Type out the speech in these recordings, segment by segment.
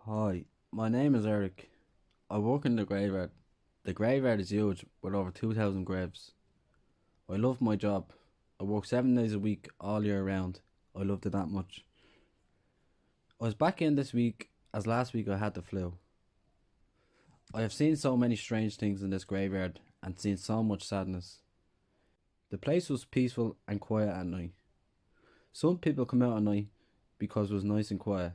Hi, my name is Erik. I work in the graveyard. The graveyard is huge with over 2,000 graves. I love my job. I work 7 days a week all year round. I loved it that much. I was back in this week as last week I had the flu. I have seen so many strange things in this graveyard and seen so much sadness. The place was peaceful and quiet at night. Some people come out at night because it was nice and quiet.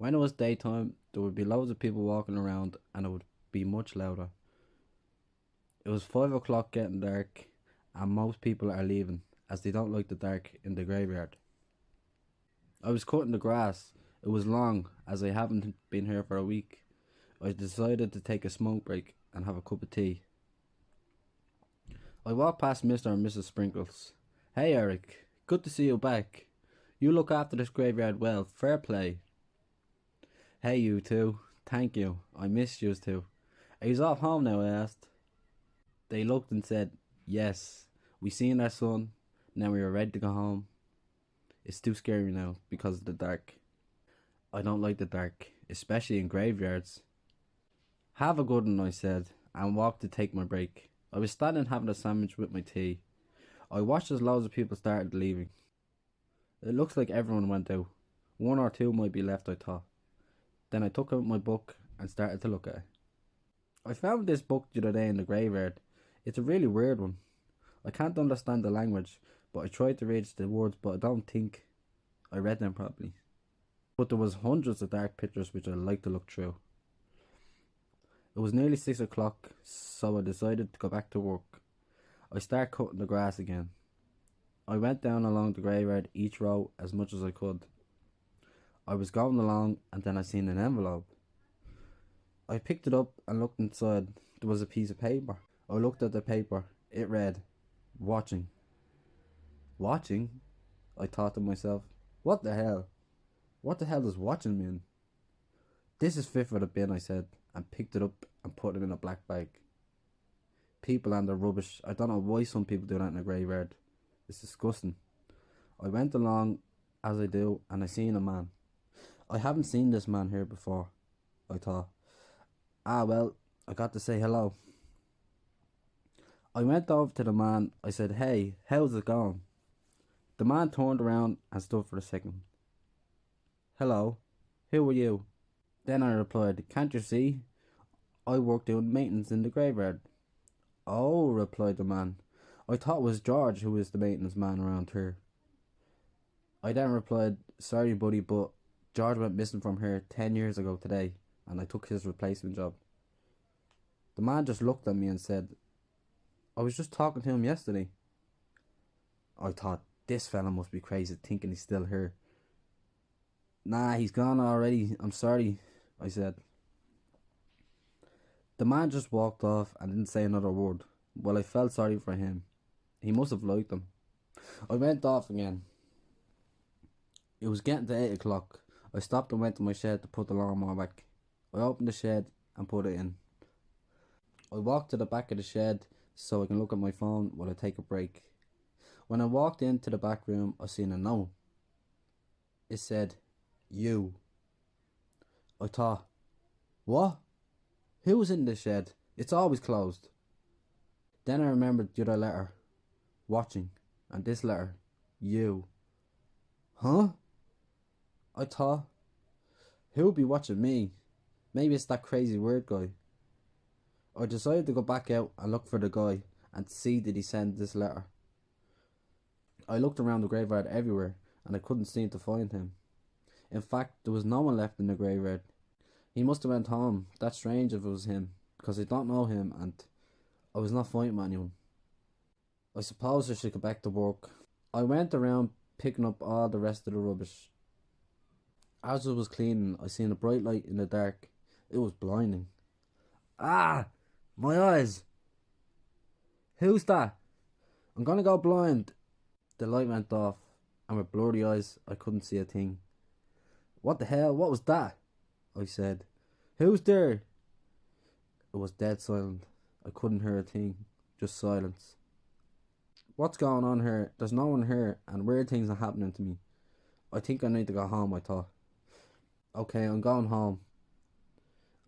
When it was daytime, there would be loads of people walking around and it would be much louder. It was 5 o'clock, getting dark, and most people are leaving as they don't like the dark in the graveyard. I was cutting the grass. It was long as I haven't been here for a week. I decided to take a smoke break and have a cup of tea. I walked past Mr. and Mrs. Sprinkles. Hey Erik, good to see you back. You look after this graveyard well, fair play. Hey you two, thank you, I missed you too. Are you off home now, I asked. They looked and said, yes, we seen our son, now we are ready to go home. It's too scary now because of the dark. I don't like the dark, especially in graveyards. Have a good one, I said, and walked to take my break. I was standing having a sandwich with my tea. I watched as loads of people started leaving. It looks like everyone went out. One or two might be left, I thought. Then I took out my book and started to look at it. I found this book the other day in the graveyard. It's a really weird one. I can't understand the language, but I tried to read the words, but I don't think I read them properly. But there was hundreds of dark pictures which I like to look through. It was nearly 6 o'clock, so I decided to go back to work. I started cutting the grass again. I went down along the graveyard each row as much as I could. I was going along and then I seen an envelope. I picked it up and looked inside. There was a piece of paper. I looked at the paper. It read, watching. Watching? I thought to myself. What the hell? What the hell does watching mean? This is fit for the bin, I said, and picked it up and put it in a black bag. People and their rubbish. I don't know why some people do that in a graveyard. It's disgusting. I went along as I do and I seen a man. I haven't seen this man here before, I thought. Well, I got to say hello. I went over to the man. I said, hey, how's it going? The man turned around and stood for a second. Hello, who are you? Then I replied, can't you see? I work doing maintenance in the graveyard. Oh, replied the man. I thought it was George who was the maintenance man around here. I then replied, sorry buddy, but George went missing from here 10 years ago today, and I took his replacement job. The man just looked at me and said, I was just talking to him yesterday. I thought, this fella must be crazy thinking he's still here. Nah, he's gone already, I'm sorry, I said. The man just walked off and didn't say another word. Well, I felt sorry for him. He must have liked him. I went off again. It was getting to 8 o'clock. I stopped and went to my shed to put the lawnmower back. I opened the shed and put it in. I walked to the back of the shed so I can look at my phone while I take a break. When I walked into the back room, I seen a note. It said, you. I thought, what? Who was in this shed? It's always closed. Then I remembered the other letter, watching, and this letter, you. Huh? I thought, who would be watching me? Maybe it's that crazy weird guy. I decided to go back out and look for the guy and see did he send this letter. I looked around the graveyard everywhere and I couldn't seem to find him. In fact, there was no one left in the graveyard. He must have went home. That's strange if it was him, because I don't know him and I was not fighting with anyone. I suppose I should go back to work. I went around picking up all the rest of the rubbish. As I was cleaning, I seen a bright light in the dark. It was blinding. Ah! My eyes! Who's that? I'm gonna go blind. The light went off, and with blurry eyes, I couldn't see a thing. What the hell? What was that? I said. Who's there? It was dead silent. I couldn't hear a thing. Just silence. What's going on here? There's no one here, and weird things are happening to me. I think I need to go home, I thought. Okay, I'm going home.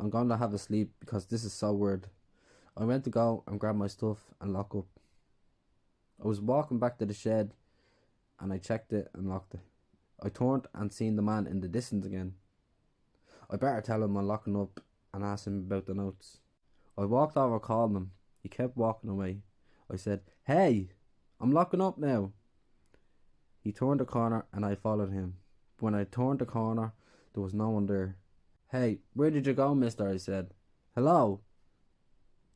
I'm going to have a sleep because this is so weird. I went to go and grab my stuff and lock up. I was walking back to the shed and I checked it and locked it. I turned and seen the man in the distance again. I better tell him I'm locking up and ask him about the notes. I walked over and called him. He kept walking away. I said, "Hey, I'm locking up now." He turned the corner and I followed him. When I turned the corner, there was no one there. "Hey, where did you go, mister?" I said. "Hello?"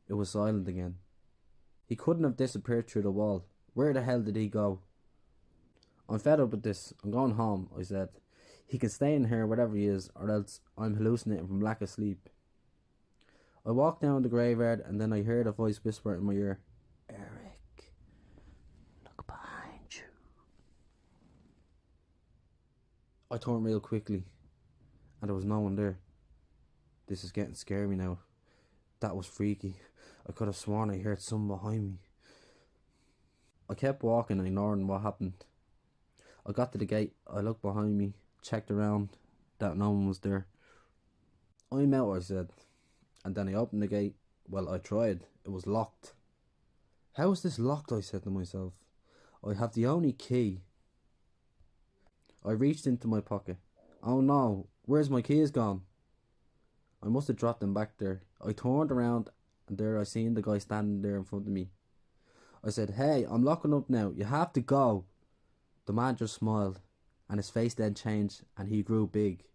It was silent again. He couldn't have disappeared through the wall. Where the hell did he go? "I'm fed up with this. I'm going home," I said. "He can stay in here wherever he is, or else I'm hallucinating from lack of sleep." I walked down the graveyard and then I heard a voice whisper in my ear, "Erik, look behind you." I turned real quickly and there was no one there. This is getting scary now. That was freaky. I could have sworn I heard someone behind me. I kept walking, ignoring what happened. I got to the gate, I looked behind me, checked around, that no one was there. "I'm out," I said, and then I opened the gate. Well, I tried. It was locked. "How is this locked?" I said to myself. "I have the only key." I reached into my pocket. Oh no, where's my keys gone? I must have dropped them back there. I turned around and there I seen the guy standing there in front of me. I said, "Hey, I'm locking up now. You have to go." The man just smiled and his face then changed and he grew big.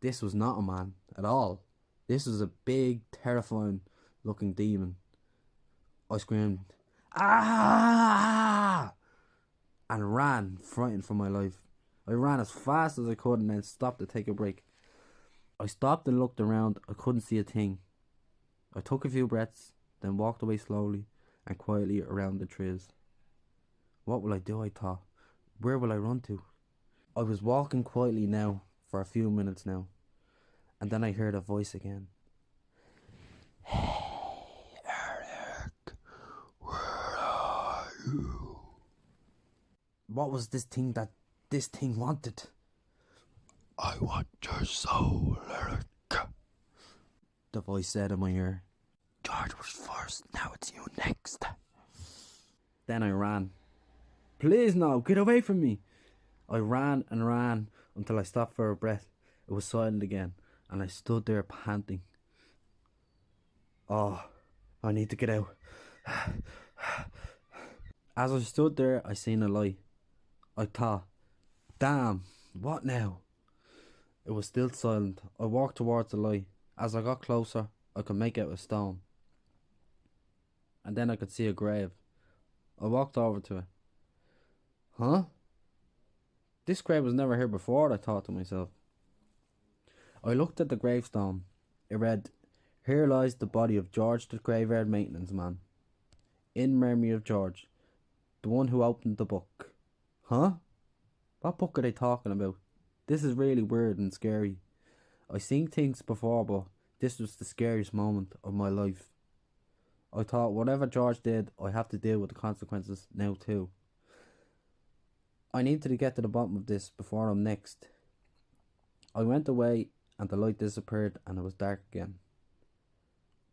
This was not a man at all. This was a big, terrifying looking demon. I screamed, "Ah!" and ran, frightened for my life. I ran as fast as I could and then stopped to take a break. I stopped and looked around. I couldn't see a thing. I took a few breaths, then walked away slowly and quietly around the trees. What will I do, I thought. Where will I run to? I was walking quietly now for a few minutes now, and then I heard a voice again. "Hey, Erik, where are you?" What was this thing that this thing wanted? "I want your soul, Erik," the voice said in my ear. "George was first, now it's you next." Then I ran. "Please no, get away from me." I ran and ran until I stopped for a breath. It was silent again and I stood there panting. Oh, I need to get out. As I stood there, I seen a light. I thought, damn, what now? It was still silent. I walked towards the light. As I got closer, I could make out a stone. And then I could see a grave. I walked over to it. Huh? This grave was never here before, I thought to myself. I looked at the gravestone. It read, "Here lies the body of George the graveyard maintenance man. In memory of George, the one who opened the book." Huh? What book are they talking about? This is really weird and scary. I've seen things before, but this was the scariest moment of my life. I thought whatever George did, I have to deal with the consequences now too. I need to get to the bottom of this before I'm next. I went away and the light disappeared and it was dark again.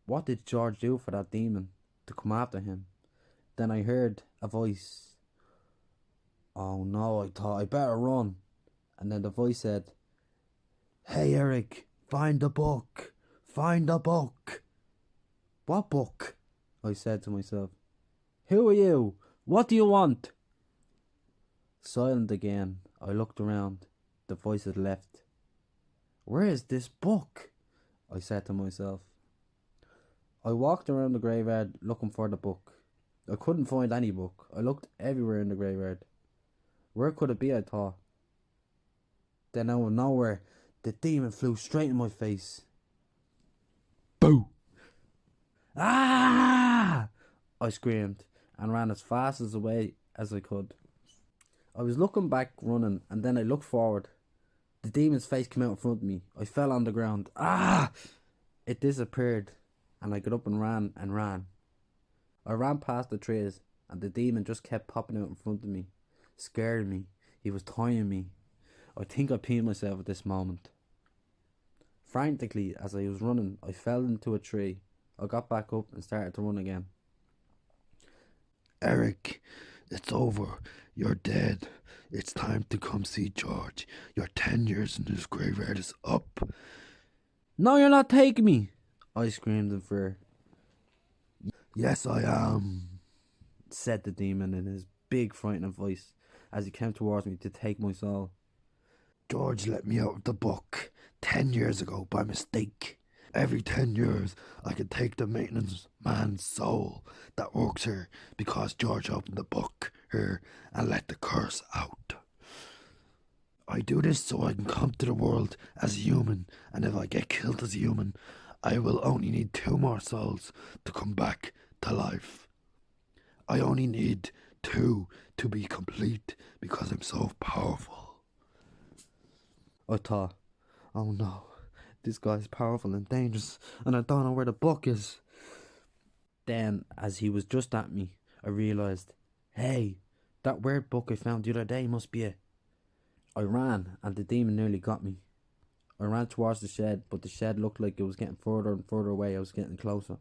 What did George do for that demon to come after him? Then I heard a voice. Oh no, I thought I better run. And then the voice said, "Hey Erik, find the book. Find the book." "What book?" I said to myself. "Who are you? What do you want?" Silent again. I looked around. The voice had left. "Where is this book?" I said to myself. I walked around the graveyard looking for the book. I couldn't find any book. I looked everywhere in the graveyard. Where could it be, I thought. Then out of nowhere, the demon flew straight in my face. Boo! "Ah!" I screamed and ran as fast away as I could. I was looking back, running, and then I looked forward. The demon's face came out in front of me. I fell on the ground. Ah! It disappeared, and I got up and ran and ran. I ran past the trees, and the demon just kept popping out in front of me, scaring me. He was tying me. I think I peed myself at this moment. Frantically, as I was running, I fell into a tree. I got back up and started to run again. Erik, it's over. You're dead. It's time to come see George. Your 10 years in his graveyard is up. No, you're not taking me! I screamed in fear. Yes, I am, said the demon in his big frightening voice as he came towards me to take my soul. George let me out of the book 10 years ago by mistake. Every 10 years, I can take the maintenance man's soul that works here because George opened the book here and let the curse out. I do this so I can come to the world as a human, and if I get killed as a human, I will only need 2 more souls to come back to life. I only need 2 to be complete because I'm so powerful. I thought, oh no, this guy's powerful and dangerous, and I don't know where the book is. Then, as he was just at me, I realised, hey, that weird book I found the other day must be it. I ran, and the demon nearly got me. I ran towards the shed, but the shed looked like it was getting further and further away. I was getting closer.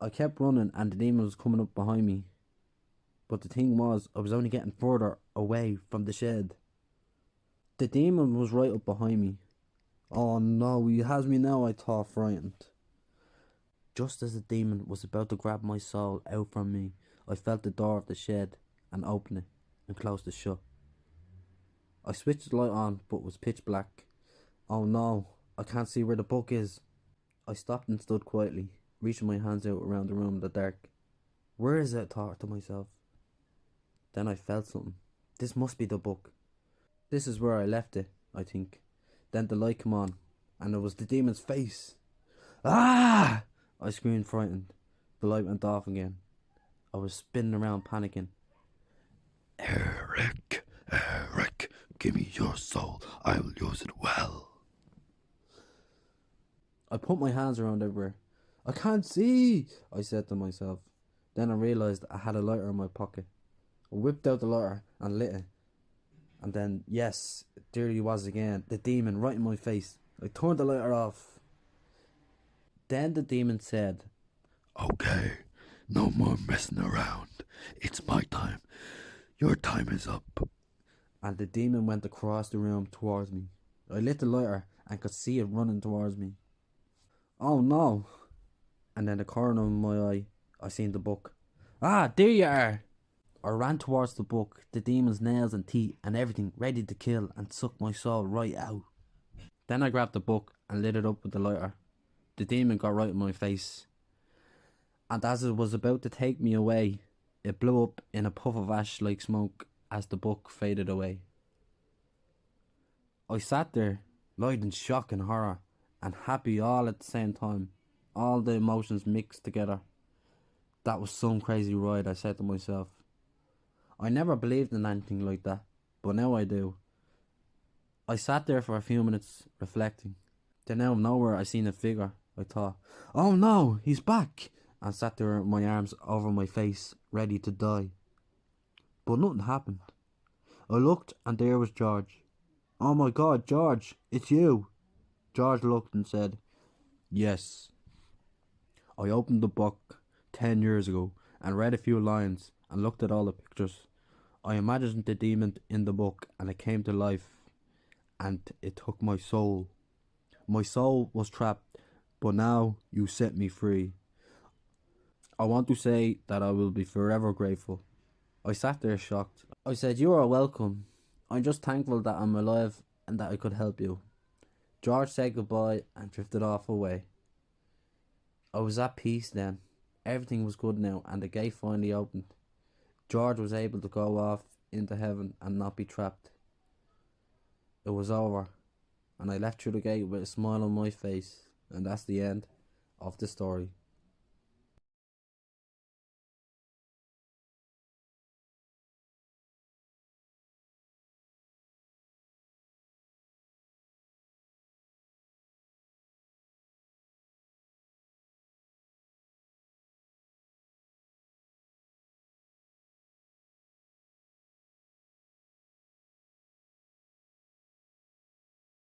I kept running, and the demon was coming up behind me. But the thing was, I was only getting further away from the shed. The demon was right up behind me. Oh no, he has me now, I thought, frightened. Just as the demon was about to grab my soul out from me, I felt the door of the shed and open it and closed it shut. I switched the light on, but it was pitch black. Oh no, I can't see where the book is. I stopped and stood quietly, reaching my hands out around the room in the dark. Where is it? I thought to myself. Then I felt something. This must be the book. This is where I left it, I think. Then the light came on, and it was the demon's face. Ah! I screamed, frightened. The light went off again. I was spinning around, panicking. Erik, give me your soul. I will use it well. I put my hands around everywhere. I can't see, I said to myself. Then I realised I had a lighter in my pocket. I whipped out the lighter and lit it. And then, yes, there he was again, the demon right in my face. I turned the lighter off. Then the demon said, Okay, no more messing around. It's my time. Your time is up. And the demon went across the room towards me. I lit the lighter and could see it running towards me. Oh no! And then the corner of my eye, I seen the book. Ah, there you are! I ran towards the book, the demon's nails and teeth and everything ready to kill and suck my soul right out. Then I grabbed the book and lit it up with the lighter. The demon got right in my face. And as it was about to take me away, it blew up in a puff of ash like smoke as the book faded away. I sat there, lied in shock and horror, and happy all at the same time. All the emotions mixed together. That was some crazy ride, I said to myself. I never believed in anything like that, but now I do. I sat there for a few minutes, reflecting. Then out of nowhere I seen a figure. I thought, oh no, he's back! And sat there with my arms over my face, ready to die. But nothing happened. I looked and there was George. Oh my God, George, it's you! George looked and said, yes. I opened the book 10 years ago and read a few lines and looked at all the pictures. I imagined the demon in the book and it came to life and it took my soul. My soul was trapped, but now you set me free. I want to say that I will be forever grateful. I sat there shocked. I said, you are welcome. I'm just thankful that I'm alive and that I could help you. George said goodbye and drifted off away. I was at peace then. Everything was good now and the gate finally opened. George was able to go off into heaven and not be trapped. It was over and I left through the gate with a smile on my face, and that's the end of the story.